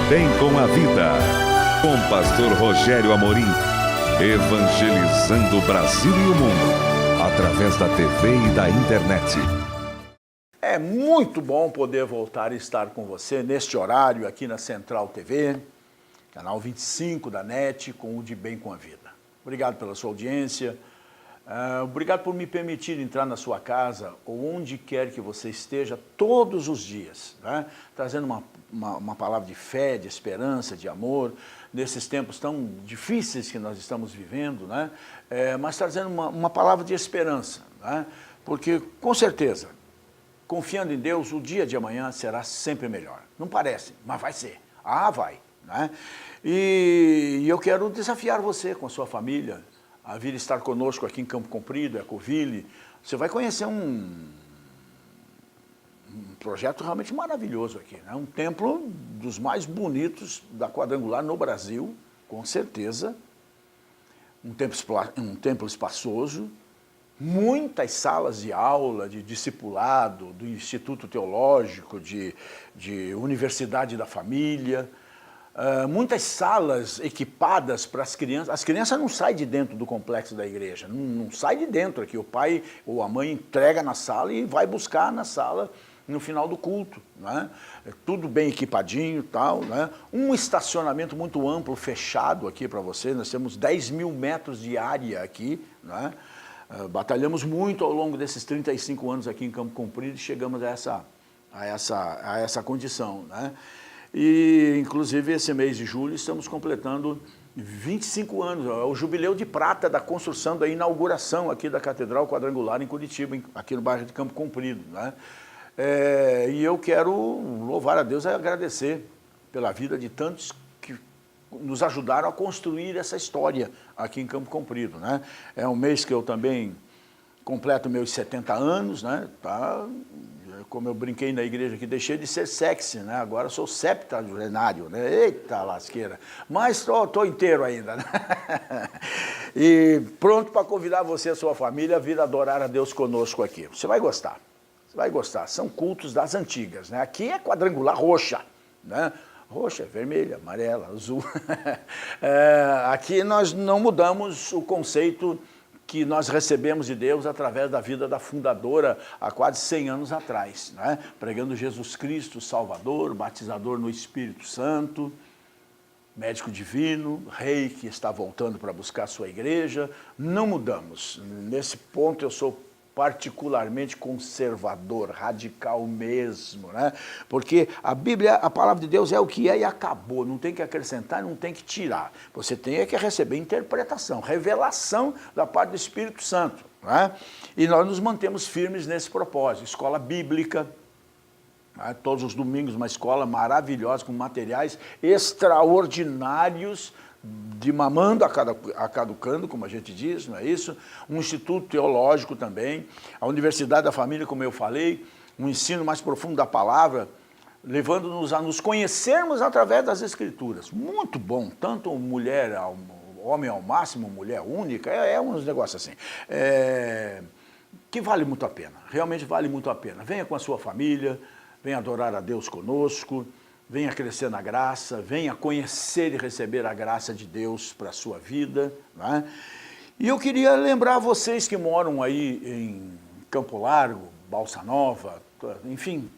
Bem com a Vida, com pastor Rogério Amorim, evangelizando o Brasil e o mundo, através da TV e da internet. É muito bom poder voltar a estar com você neste horário aqui na Central TV, canal 25 da NET, com o De Bem com a Vida. Obrigado pela sua audiência, obrigado por me permitir entrar na sua casa ou onde quer que você esteja todos os dias, né? Trazendo uma palavra de fé, de esperança, de amor, nesses tempos tão difíceis que nós estamos vivendo, né? Mas trazendo uma palavra de esperança, né? Porque com certeza, confiando em Deus, o dia de amanhã será sempre melhor. Não parece, mas vai ser. Ah, vai, né? E eu quero desafiar você com a sua família a vir estar conosco aqui em Campo Comprido, Ecoville. Você vai conhecer um projeto realmente maravilhoso aqui, né? Um templo dos mais bonitos da Quadrangular no Brasil, com certeza. Um templo espaçoso, muitas salas de aula, de discipulado, do Instituto Teológico, de Universidade da Família, muitas salas equipadas para as crianças. As crianças não saem de dentro do complexo da igreja, não sai de dentro aqui. O pai ou a mãe entrega na sala e vai buscar na sala no final do culto, né? Tudo bem equipadinho e tal, né? Um estacionamento muito amplo, fechado aqui para você. Nós temos 10 mil metros de área aqui, né? Batalhamos muito ao longo desses 35 anos aqui em Campo Comprido e chegamos a essa condição, né? E, inclusive, esse mês de julho estamos completando 25 anos, é o jubileu de prata da construção, da inauguração aqui da Catedral Quadrangular em Curitiba, aqui no bairro de Campo Comprido, né? E eu quero louvar a Deus e agradecer pela vida de tantos que nos ajudaram a construir essa história aqui em Campo Comprido, né? É um mês que eu também completo meus 70 anos, né? Tá? Como eu brinquei na igreja aqui, deixei de ser sexy, né? Agora sou septuagenário, né? Eita lasqueira! Mas tô inteiro ainda, né? E pronto para convidar você e a sua família a vir adorar a Deus conosco aqui. Você vai gostar, você vai gostar. São cultos das antigas, né? Aqui é quadrangular roxa, né? Roxa, vermelha, amarela, azul. Aqui nós não mudamos o conceito que nós recebemos de Deus através da vida da fundadora há quase 100 anos atrás, né? Pregando Jesus Cristo, Salvador, batizador no Espírito Santo, médico divino, rei que está voltando para buscar a sua igreja. Não mudamos. Nesse ponto eu sou particularmente conservador, radical mesmo, né? Porque a Bíblia, a palavra de Deus é o que é e acabou, não tem que acrescentar, não tem que tirar. Você tem que receber interpretação, revelação da parte do Espírito Santo, né? E nós nos mantemos firmes nesse propósito. Escola bíblica, né? Todos os domingos uma escola maravilhosa, com materiais extraordinários, de mamando a caducando, como a gente diz, não é isso? Um instituto teológico também, a Universidade da Família, como eu falei, um ensino mais profundo da palavra, levando-nos a nos conhecermos através das Escrituras. Muito bom, tanto mulher, homem ao máximo, mulher única, uns negócios assim, que vale muito a pena, realmente vale muito a pena. Venha com a sua família, venha adorar a Deus conosco, venha crescer na graça, venha conhecer e receber a graça de Deus para a sua vida, né? E eu queria lembrar vocês que moram aí em Campo Largo, Balsa Nova, enfim,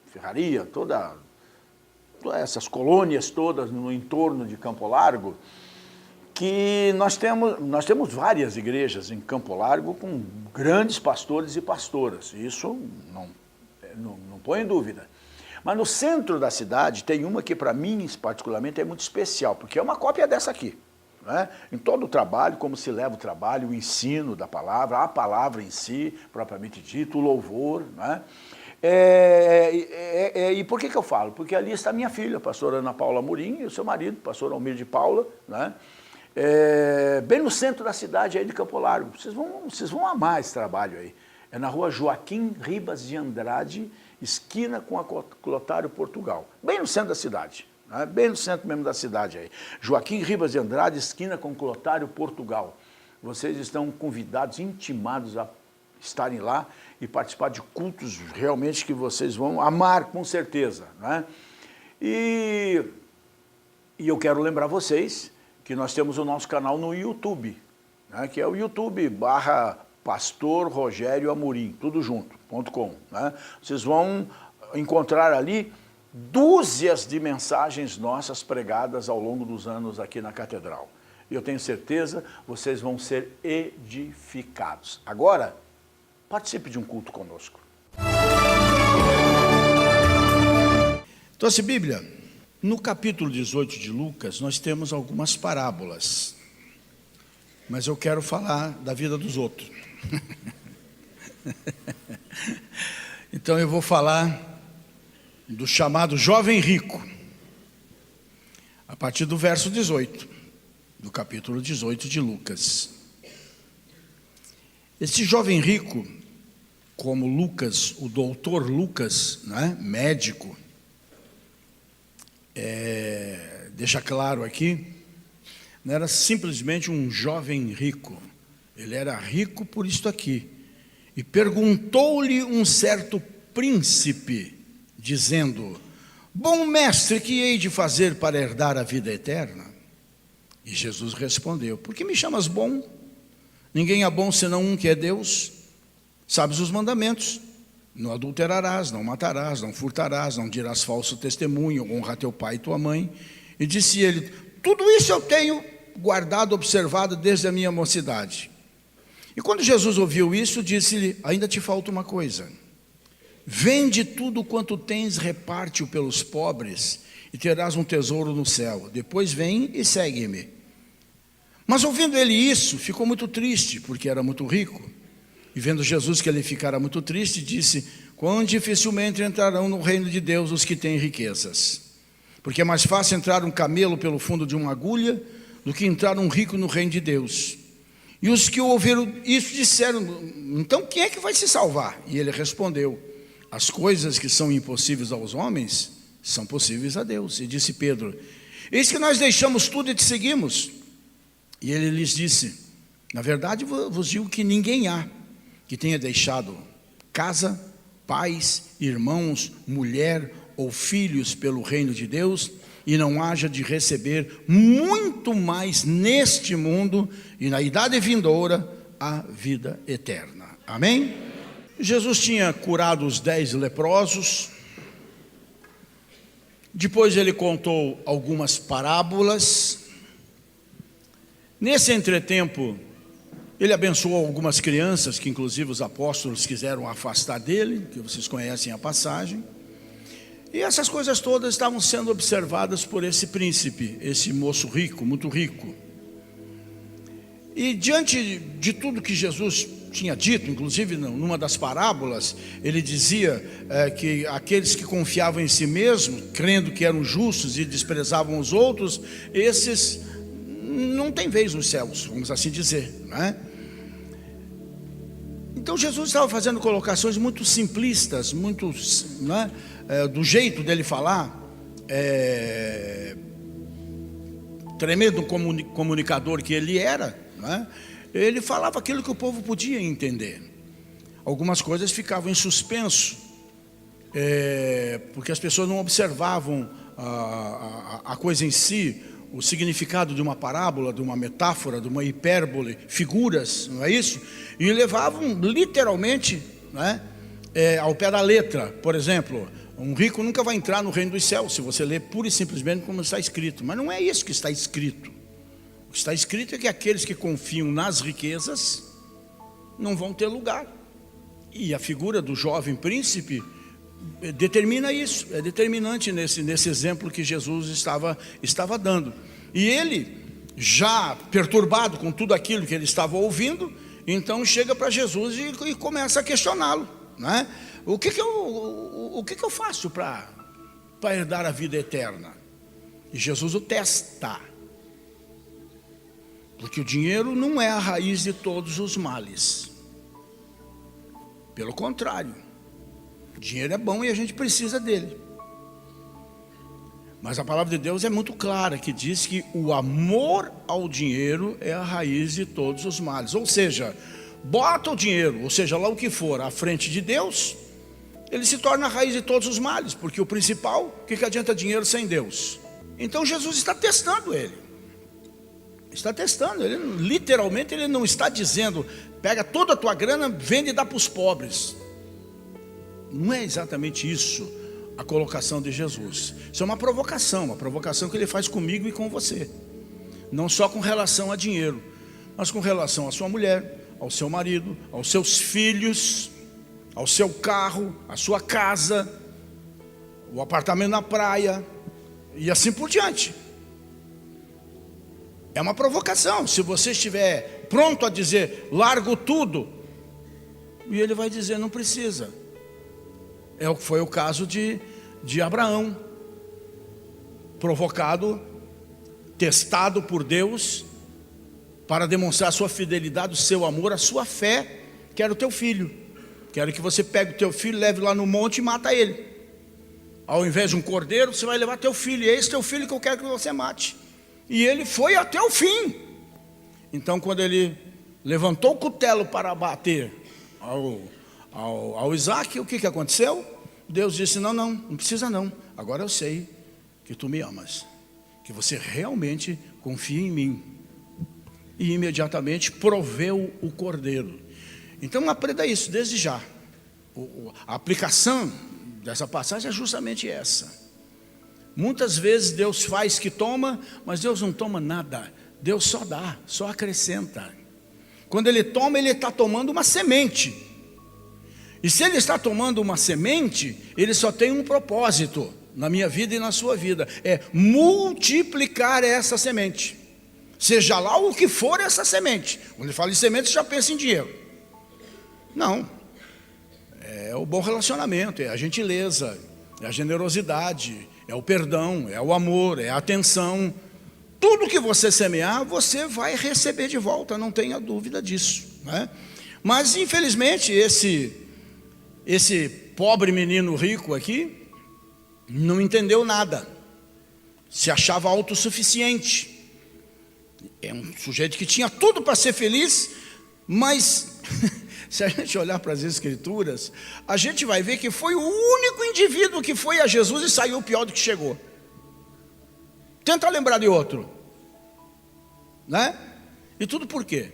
Ferraria, todas essas colônias todas no entorno de Campo Largo, que nós temos várias igrejas em Campo Largo com grandes pastores e pastoras. Isso não põe em dúvida. Mas no centro da cidade tem uma que para mim particularmente é muito especial, porque é uma cópia dessa aqui, né? Em todo o trabalho, como se leva o trabalho, o ensino da palavra, a palavra em si, propriamente dito, o louvor, né? E por que eu falo? Porque ali está minha filha, a pastora Ana Paula Amorim, e o seu marido, pastor Almir de Paula, né? Bem no centro da cidade aí de Campo Largo. Vocês vão amar esse trabalho aí. É na rua Joaquim Ribas de Andrade, esquina com a Clotário Portugal, bem no centro da cidade, né? Bem no centro mesmo da cidade aí. Joaquim Ribas de Andrade, esquina com Clotário Portugal. Vocês estão convidados, intimados a estarem lá e participar de cultos realmente que vocês vão amar com certeza, né? E E eu quero lembrar vocês que nós temos o nosso canal no YouTube, né, que é o YouTube/Pastor Rogério Amorim, tudo junto.com. Né? Vocês vão encontrar ali dúzias de mensagens nossas pregadas ao longo dos anos aqui na Catedral. E eu tenho certeza, vocês vão ser edificados. Agora, participe de um culto conosco. Trouxe Bíblia. No capítulo 18 de Lucas, nós temos algumas parábolas. Mas eu quero falar da vida dos outros. Então eu vou falar do chamado jovem rico. A partir do verso 18, do capítulo 18 de Lucas. Esse jovem rico, como Lucas, o doutor Lucas, né, médico, deixa claro aqui, não era simplesmente um jovem rico, ele era rico por isto aqui. E perguntou-lhe um certo príncipe, dizendo: bom mestre, que hei de fazer para herdar a vida eterna? E Jesus respondeu: por que me chamas bom? Ninguém é bom senão um, que é Deus. Sabes os mandamentos: não adulterarás, não matarás, não furtarás, não dirás falso testemunho, honra teu pai e tua mãe. E disse ele: tudo isso eu tenho guardado, observado desde a minha mocidade. E quando Jesus ouviu isso, disse-lhe: ainda te falta uma coisa. Vende tudo quanto tens, reparte-o pelos pobres, e terás um tesouro no céu. Depois vem e segue-me. Mas ouvindo ele isso, ficou muito triste, porque era muito rico. E vendo Jesus que ele ficara muito triste, disse: quão dificilmente entrarão no reino de Deus os que têm riquezas. Porque é mais fácil entrar um camelo pelo fundo de uma agulha do que entrar um rico no reino de Deus. E os que ouviram isso disseram: então quem é que vai se salvar? E ele respondeu: as coisas que são impossíveis aos homens são possíveis a Deus. E disse Pedro: eis que nós deixamos tudo e te seguimos. E ele lhes disse: na verdade vos digo que ninguém há que tenha deixado casa, pais, irmãos, mulher ou filhos pelo reino de Deus, e não haja de receber muito mais neste mundo e na idade vindoura a vida eterna. Amém? Jesus tinha curado os 10 leprosos. Depois ele contou algumas parábolas. Nesse entretempo, ele abençoou algumas crianças, que inclusive os apóstolos quiseram afastar dele, que vocês conhecem a passagem. E essas coisas todas estavam sendo observadas por esse príncipe, esse moço rico, muito rico. E diante de tudo que Jesus tinha dito, inclusive numa das parábolas, ele dizia que aqueles que confiavam em si mesmos, crendo que eram justos e desprezavam os outros, esses não têm vez nos céus, vamos assim dizer, né? Então Jesus estava fazendo colocações muito simplistas, muito, né, do jeito dele falar, tremendo comunicador que ele era, né? Ele falava aquilo que o povo podia entender. Algumas coisas ficavam em suspenso, porque as pessoas não observavam a coisa em si, o significado de uma parábola, de uma metáfora, de uma hipérbole, figuras, não é isso? E levavam literalmente, né, ao pé da letra. Por exemplo, um rico nunca vai entrar no reino dos céus, se você ler pura e simplesmente como está escrito. Mas não é isso que está escrito. O que está escrito é que aqueles que confiam nas riquezas não vão ter lugar. E a figura do jovem príncipe determina isso, é determinante nesse exemplo que Jesus estava dando. E ele, já perturbado com tudo aquilo que ele estava ouvindo, então chega para Jesus e começa a questioná-lo, né? O que eu faço para herdar a vida eterna? E Jesus o testa, porque o dinheiro não é a raiz de todos os males. Pelo contrário, o dinheiro é bom e a gente precisa dele. Mas a palavra de Deus é muito clara, que diz que o amor ao dinheiro é a raiz de todos os males. Ou seja, bota o dinheiro, ou seja, lá o que for, à frente de Deus, ele se torna a raiz de todos os males. Porque o principal, o que adianta dinheiro sem Deus? Então Jesus está testando ele. Está testando, ele literalmente ele não está dizendo, pega toda a tua grana, vende e dá para os pobres. Não é exatamente isso a colocação de Jesus. Isso é uma provocação que ele faz comigo e com você. Não só com relação a dinheiro, mas com relação à sua mulher, ao seu marido, aos seus filhos, ao seu carro, à sua casa, o apartamento na praia e assim por diante. É uma provocação. Se você estiver pronto a dizer, largo tudo, e ele vai dizer, não precisa. Foi o caso de Abraão, provocado, testado por Deus, para demonstrar a sua fidelidade, o seu amor, a sua fé. Quero o teu filho, quero que você pegue o teu filho, leve lá no monte e mata ele. Ao invés de um cordeiro, você vai levar teu filho, e é esse teu filho que eu quero que você mate. E ele foi até o fim. Então quando ele levantou o cutelo para bater ao Isaac, o que aconteceu? Deus disse, não precisa não, agora eu sei que tu me amas, que você realmente confia em mim. E imediatamente proveu o cordeiro. Então aprenda isso desde já. A aplicação dessa passagem é justamente essa. Muitas vezes Deus faz que toma, mas Deus não toma nada. Deus só dá, só acrescenta. Quando Ele toma, Ele está tomando uma semente. E se Ele está tomando uma semente, Ele só tem um propósito na minha vida e na sua vida: é multiplicar essa semente. Seja lá o que for essa semente. Quando Ele fala em semente, você já pensa em dinheiro. Não. É o bom relacionamento, é a gentileza, é a generosidade, é o perdão, é o amor, é a atenção. Tudo que você semear, você vai receber de volta, não tenha dúvida disso, né? Mas infelizmente esse pobre menino rico aqui não entendeu nada, se achava autossuficiente. É um sujeito que tinha tudo para ser feliz, mas se a gente olhar para as Escrituras, a gente vai ver que foi o único indivíduo que foi a Jesus e saiu pior do que chegou. Tenta lembrar de outro, né? E tudo por quê?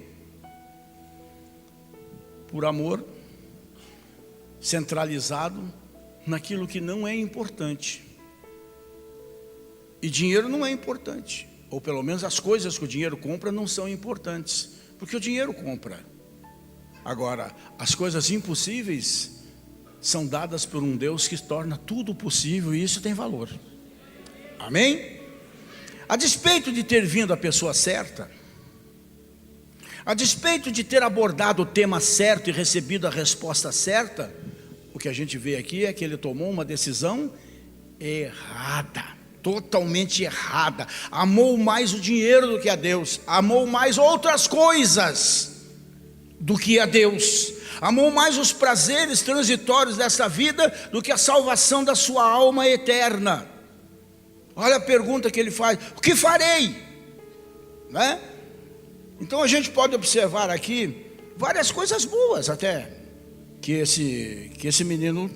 Por amor centralizado naquilo que não é importante. E dinheiro não é importante, ou pelo menos as coisas que o dinheiro compra não são importantes, porque o dinheiro compra. Agora, as coisas impossíveis são dadas por um Deus que torna tudo possível, e isso tem valor. Amém? A despeito de ter vindo a pessoa certa, a despeito de ter abordado o tema certo e recebido a resposta certa, o que a gente vê aqui é que ele tomou uma decisão errada, totalmente errada. Amou mais o dinheiro do que a Deus, amou mais outras coisas do que a Deus, amou mais os prazeres transitórios dessa vida do que a salvação da sua alma eterna. Olha a pergunta que ele faz: o que farei? Né? Então a gente pode observar aqui várias coisas boas até que esse menino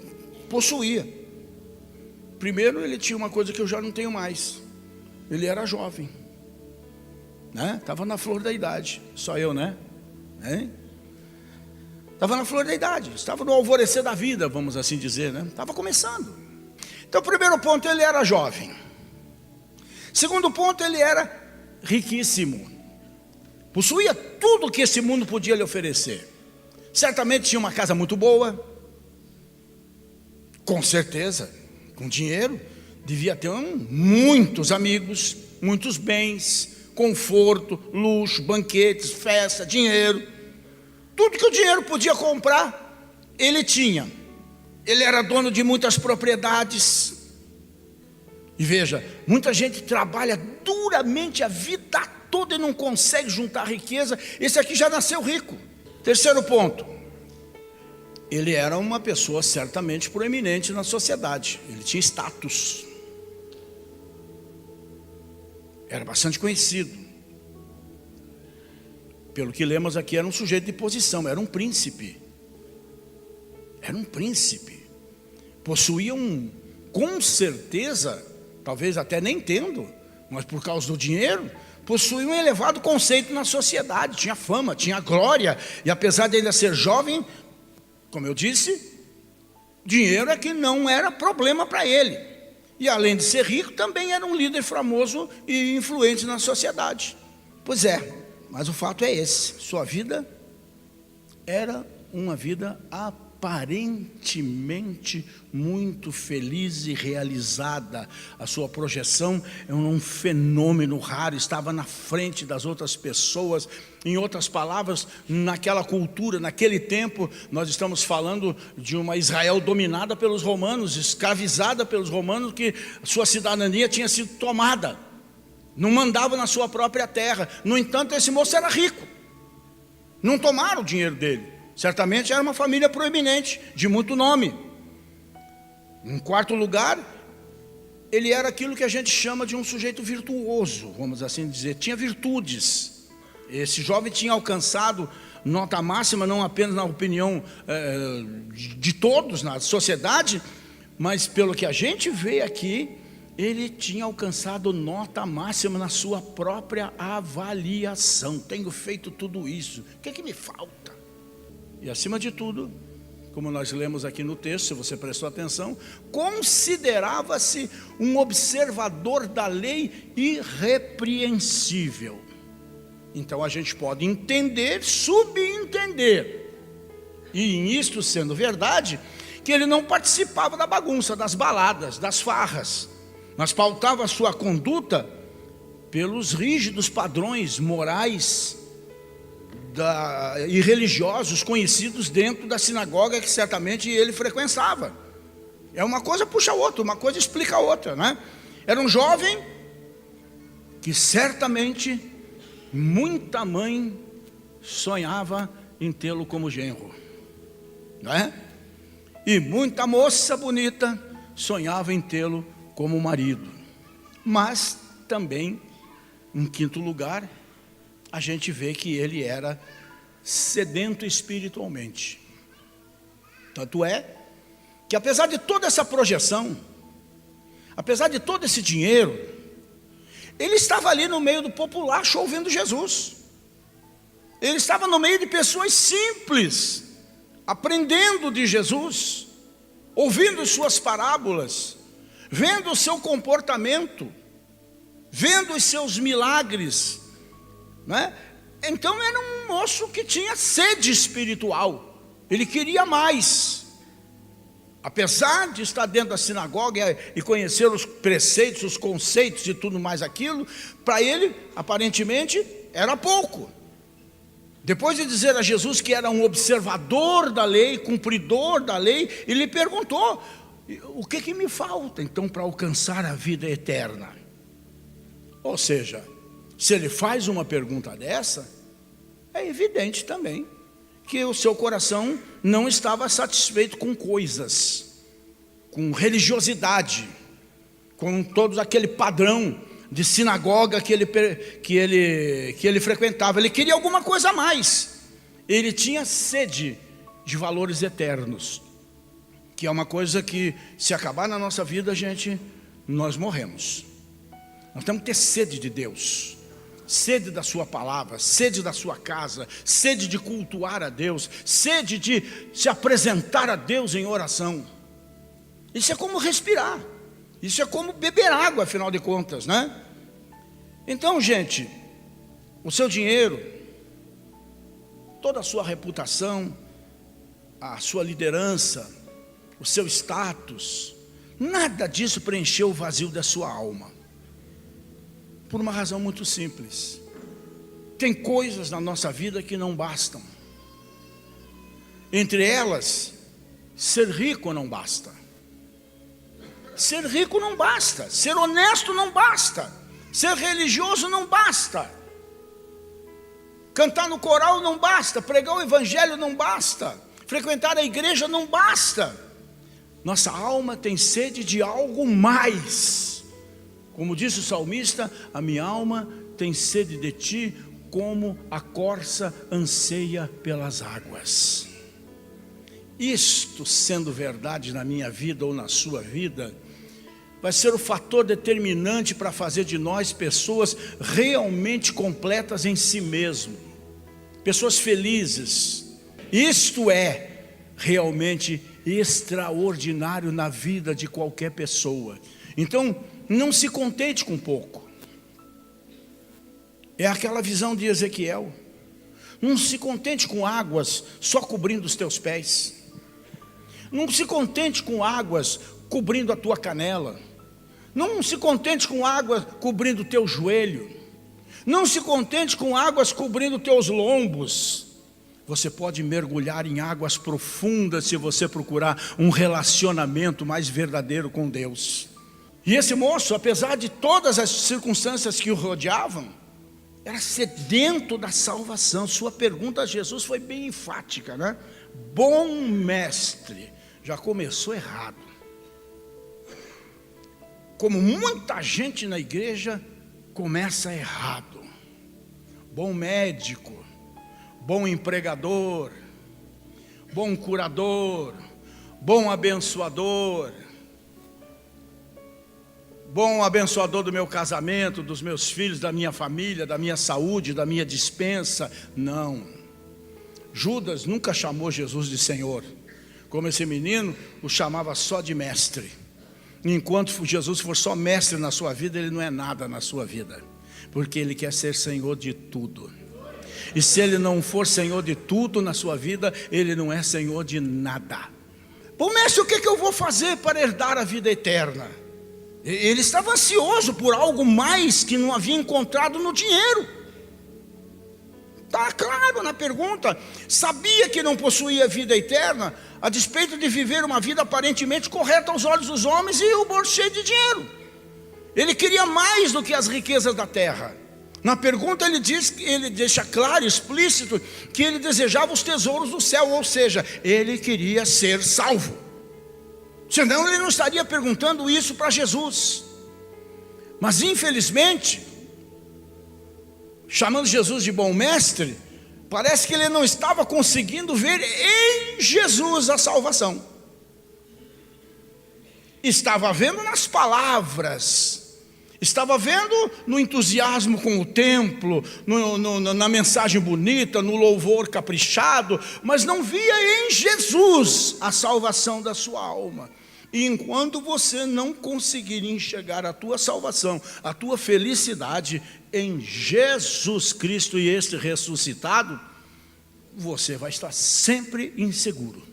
possuía. Primeiro, ele tinha uma coisa que eu já não tenho mais: ele era jovem, né? Estava na flor da idade. Só eu, né? Estava na flor da idade, estava no alvorecer da vida, vamos assim dizer, né? Estava começando. Então, primeiro ponto, ele era jovem. Segundo ponto, ele era riquíssimo. Possuía tudo que esse mundo podia lhe oferecer. Certamente tinha uma casa muito boa. Com certeza, com dinheiro, devia ter muitos amigos, muitos bens, conforto, luxo, banquetes, festa, dinheiro. Tudo que o dinheiro podia comprar, ele tinha. Ele era dono de muitas propriedades. E veja, muita gente trabalha duramente a vida toda e não consegue juntar riqueza. Esse aqui já nasceu rico. Terceiro ponto: ele era uma pessoa certamente proeminente na sociedade. Ele tinha status. Era bastante conhecido. Pelo que lemos aqui, era um sujeito de posição, era um príncipe. Era um príncipe. Possuía com certeza, talvez até nem tendo, mas por causa do dinheiro, possuía um elevado conceito na sociedade, tinha fama, tinha glória, e apesar de ainda ser jovem, como eu disse, dinheiro é que não era problema para ele. E além de ser rico, também era um líder famoso e influente na sociedade. Pois é, mas o fato é esse: sua vida era uma vida aparentemente muito feliz e realizada. A sua projeção é um fenômeno raro, estava na frente das outras pessoas. Em outras palavras, naquela cultura, naquele tempo, nós estamos falando de uma Israel dominada pelos romanos, escravizada pelos romanos, que sua cidadania tinha sido tomada, não mandava na sua própria terra. No entanto, esse moço era rico, não tomaram o dinheiro dele. Certamente era uma família proeminente, de muito nome. Em quarto lugar, ele era aquilo que a gente chama de um sujeito virtuoso, vamos assim dizer, tinha virtudes. Esse jovem tinha alcançado nota máxima, não apenas na opinião de todos, na sociedade, mas pelo que a gente vê aqui, ele tinha alcançado nota máxima na sua própria avaliação. Tenho feito tudo isso, o que é que me falta? E acima de tudo, como nós lemos aqui no texto, se você prestou atenção, considerava-se um observador da lei irrepreensível. Então a gente pode entender, subentender, e isto sendo verdade, que ele não participava da bagunça, das baladas, das farras, mas pautava a sua conduta pelos rígidos padrões morais e religiosos conhecidos dentro da sinagoga que certamente ele frequentava. É uma coisa puxa a outra, uma coisa explica a outra, né? Era um jovem que certamente muita mãe sonhava em tê-lo como genro, não é? E muita moça bonita sonhava em tê-lo como marido. Mas também, em quinto lugar, a gente vê que ele era sedento espiritualmente. Tanto é que, apesar de toda essa projeção, apesar de todo esse dinheiro, ele estava ali no meio do populacho ouvindo Jesus. Ele estava no meio de pessoas simples, aprendendo de Jesus, ouvindo suas parábolas, vendo o seu comportamento, vendo os seus milagres, né? Então era um moço que tinha sede espiritual, ele queria mais. Apesar de estar dentro da sinagoga e conhecer os preceitos, os conceitos e tudo mais aquilo, para ele, aparentemente, era pouco. Depois de dizer a Jesus que era um observador da lei, cumpridor da lei, ele perguntou: o que me falta então para alcançar a vida eterna? Ou seja, se ele faz uma pergunta dessa, é evidente também que o seu coração não estava satisfeito com coisas, com religiosidade, com todo aquele padrão de sinagoga que ele frequentava. Ele queria alguma coisa a mais. Ele tinha sede de valores eternos, que é uma coisa que, se acabar na nossa vida, nós morremos. Nós temos que ter sede de Deus, sede da sua palavra, sede da sua casa, sede de cultuar a Deus, sede de se apresentar a Deus em oração. Isso é como respirar, isso é como beber água, afinal de contas, né? Então, gente, o seu dinheiro, toda a sua reputação, a sua liderança, o seu status, nada disso preencheu o vazio da sua alma. Por uma razão muito simples: tem coisas na nossa vida que não bastam. Entre elas, ser rico não basta. Ser rico não basta. Ser honesto não basta. Ser religioso não basta. Cantar no coral não basta. Pregar o evangelho não basta. Frequentar a igreja não basta. Nossa alma tem sede de algo mais. Como disse o salmista: a minha alma tem sede de ti, como a corça anseia pelas águas. Isto sendo verdade na minha vida ou na sua vida, vai ser o fator determinante para fazer de nós pessoas realmente completas em si mesmo, pessoas felizes. Isto é realmente extraordinário na vida de qualquer pessoa. Então, não se contente com pouco. É aquela visão de Ezequiel. Não se contente com águas só cobrindo os teus pés. Não se contente com águas cobrindo a tua canela. Não se contente com águas cobrindo o teu joelho. Não se contente com águas cobrindo os teus lombos. Você pode mergulhar em águas profundas se você procurar um relacionamento mais verdadeiro com Deus. E esse moço, apesar de todas as circunstâncias que o rodeavam, era sedento da salvação. Sua pergunta a Jesus foi bem enfática, né? Bom mestre. Já começou errado. Como muita gente na igreja começa errado. Bom médico, bom empregador, bom curador, bom abençoador do meu casamento, dos meus filhos, da minha família, da minha saúde, da minha despensa. Não. Judas nunca chamou Jesus de Senhor. Como esse menino o chamava só de mestre. Enquanto Jesus for só mestre na sua vida, ele não é nada na sua vida, porque ele quer ser Senhor de tudo. E se ele não for Senhor de tudo na sua vida, ele não é Senhor de nada. Bom mestre, o que eu vou fazer para herdar a vida eterna? Ele estava ansioso por algo mais que não havia encontrado no dinheiro. Está claro na pergunta. Sabia que não possuía vida eterna, a despeito de viver uma vida aparentemente correta aos olhos dos homens e o bolso cheio de dinheiro. Ele queria mais do que as riquezas da terra. Na pergunta ele deixa claro, explícito, que ele desejava os tesouros do céu, ou seja, ele queria ser salvo. Senão ele não estaria perguntando isso para Jesus. Mas infelizmente, chamando Jesus de bom mestre, parece que ele não estava conseguindo ver em Jesus a salvação. Estava vendo nas palavras, estava vendo no entusiasmo com o templo, na mensagem bonita, no louvor caprichado, mas não via em Jesus a salvação da sua alma. E enquanto você não conseguir enxergar a tua salvação, a tua felicidade em Jesus Cristo e este ressuscitado, você vai estar sempre inseguro.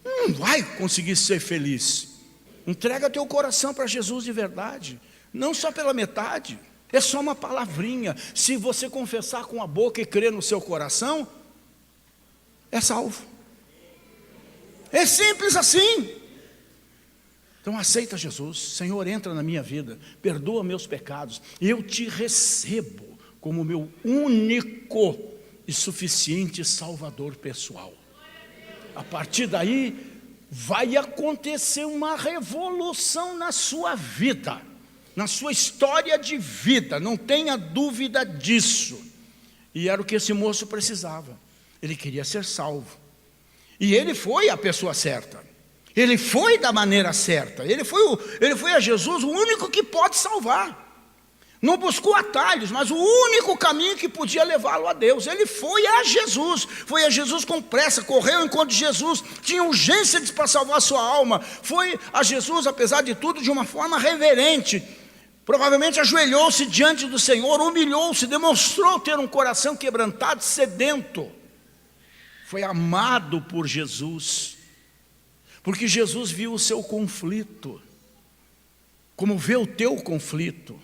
Não vai conseguir ser feliz. Entrega teu coração para Jesus de verdade, não só pela metade, é só uma palavrinha. Se você confessar com a boca e crer no seu coração, é salvo. É simples assim. Então aceita Jesus. Senhor, entra na minha vida, perdoa meus pecados, eu te recebo como meu único e suficiente Salvador pessoal. A partir daí vai acontecer uma revolução na sua vida, na sua história de vida, não tenha dúvida disso. E era o que esse moço precisava. Ele queria ser salvo. E ele foi a pessoa certa. Ele foi da maneira certa. Ele foi a Jesus, o único que pode salvar. Não buscou atalhos, mas o único caminho que podia levá-lo a Deus. Ele foi a Jesus. Foi a Jesus com pressa, correu ao encontro de Jesus, tinha urgência para salvar a sua alma. Foi a Jesus, apesar de tudo, de uma forma reverente. Provavelmente ajoelhou-se diante do Senhor, humilhou-se, demonstrou ter um coração quebrantado, sedento. Foi amado por Jesus, porque Jesus viu o seu conflito, como vê o teu conflito.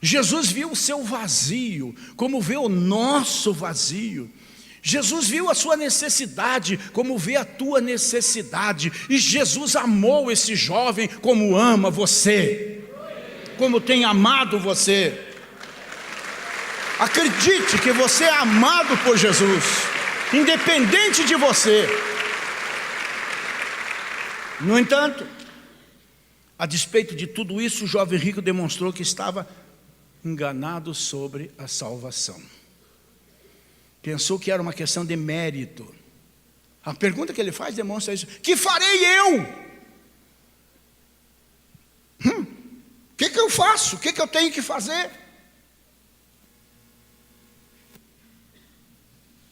Jesus viu o seu vazio, como vê o nosso vazio. Jesus viu a sua necessidade, como vê a tua necessidade. E Jesus amou esse jovem como ama você, como tem amado você. Acredite que você é amado por Jesus, independente de você. No entanto, a despeito de tudo isso, o jovem rico demonstrou que estava enganado sobre a salvação. Pensou que era uma questão de mérito. A pergunta que ele faz demonstra isso. Que farei eu? que eu faço? O que eu tenho que fazer?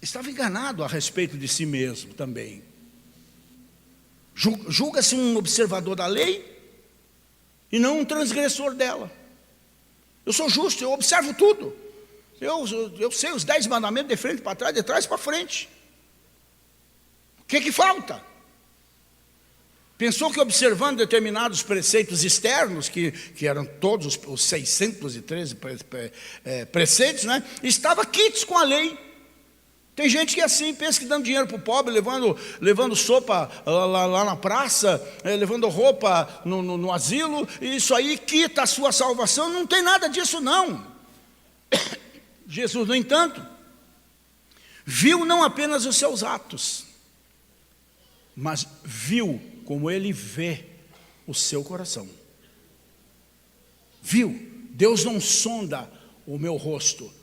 Estava enganado a respeito de si mesmo também. Julga-se um observador da lei e não um transgressor dela. Eu sou justo, eu observo tudo. Eu sei os 10 mandamentos de frente para trás, de trás para frente. O que falta? Pensou que observando determinados preceitos externos, que eram todos os 613 preceitos, né, estava quites com a lei. Tem gente que é assim, pensa que dando dinheiro para o pobre, levando sopa lá na praça, levando roupa no asilo, e isso aí quita a sua salvação. Não tem nada disso não. Jesus, no entanto, viu não apenas os seus atos, mas viu como ele vê o seu coração. Viu, Deus não sonda o meu rosto,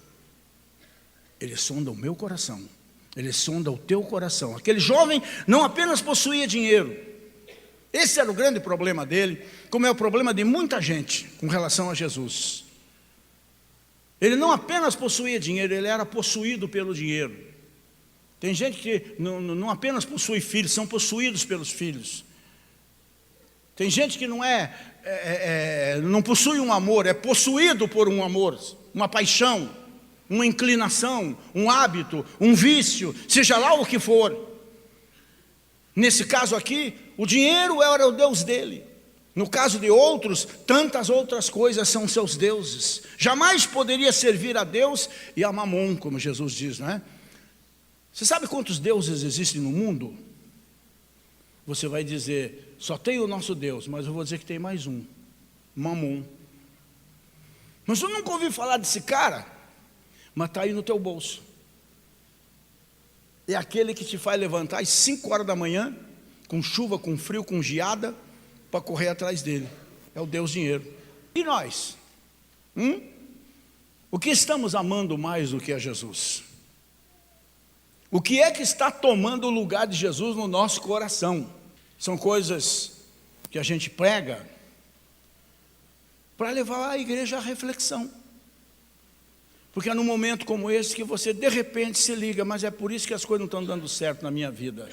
Ele sonda o meu coração, Ele sonda o teu coração. Aquele jovem não apenas possuía dinheiro, esse era o grande problema dele, como é o problema de muita gente com relação a Jesus. Ele não apenas possuía dinheiro, ele era possuído pelo dinheiro. Tem gente que não apenas possui filhos, são possuídos pelos filhos. Tem gente que não possui um amor, é possuído por um amor, uma paixão, uma inclinação, um hábito, um vício, seja lá o que for. Nesse caso aqui, o dinheiro era o Deus dele. No caso de outros, tantas outras coisas são seus deuses. Jamais poderia servir a Deus e a Mamon, como Jesus diz, não é? Você sabe quantos deuses existem no mundo? Você vai dizer, só tem o nosso Deus, mas eu vou dizer que tem mais um, Mamon. Mas eu nunca ouvi falar desse cara, mas está aí no teu bolso. É aquele que te faz levantar às 5 horas da manhã, com chuva, com frio, com geada, para correr atrás dele. É o Deus dinheiro. E nós? O que estamos amando mais do que a Jesus? O que é que está tomando o lugar de Jesus no nosso coração? São coisas que a gente prega para levar a igreja à reflexão. Porque é num momento como esse que você de repente se liga, mas é por isso que as coisas não estão dando certo na minha vida.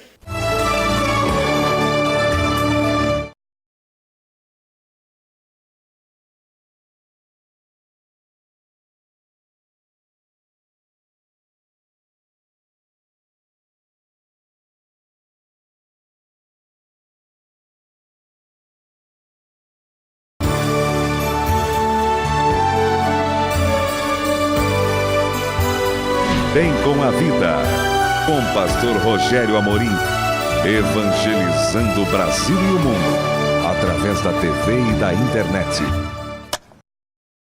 Bem com a Vida, com pastor Rogério Amorim, evangelizando o Brasil e o mundo, através da TV e da internet.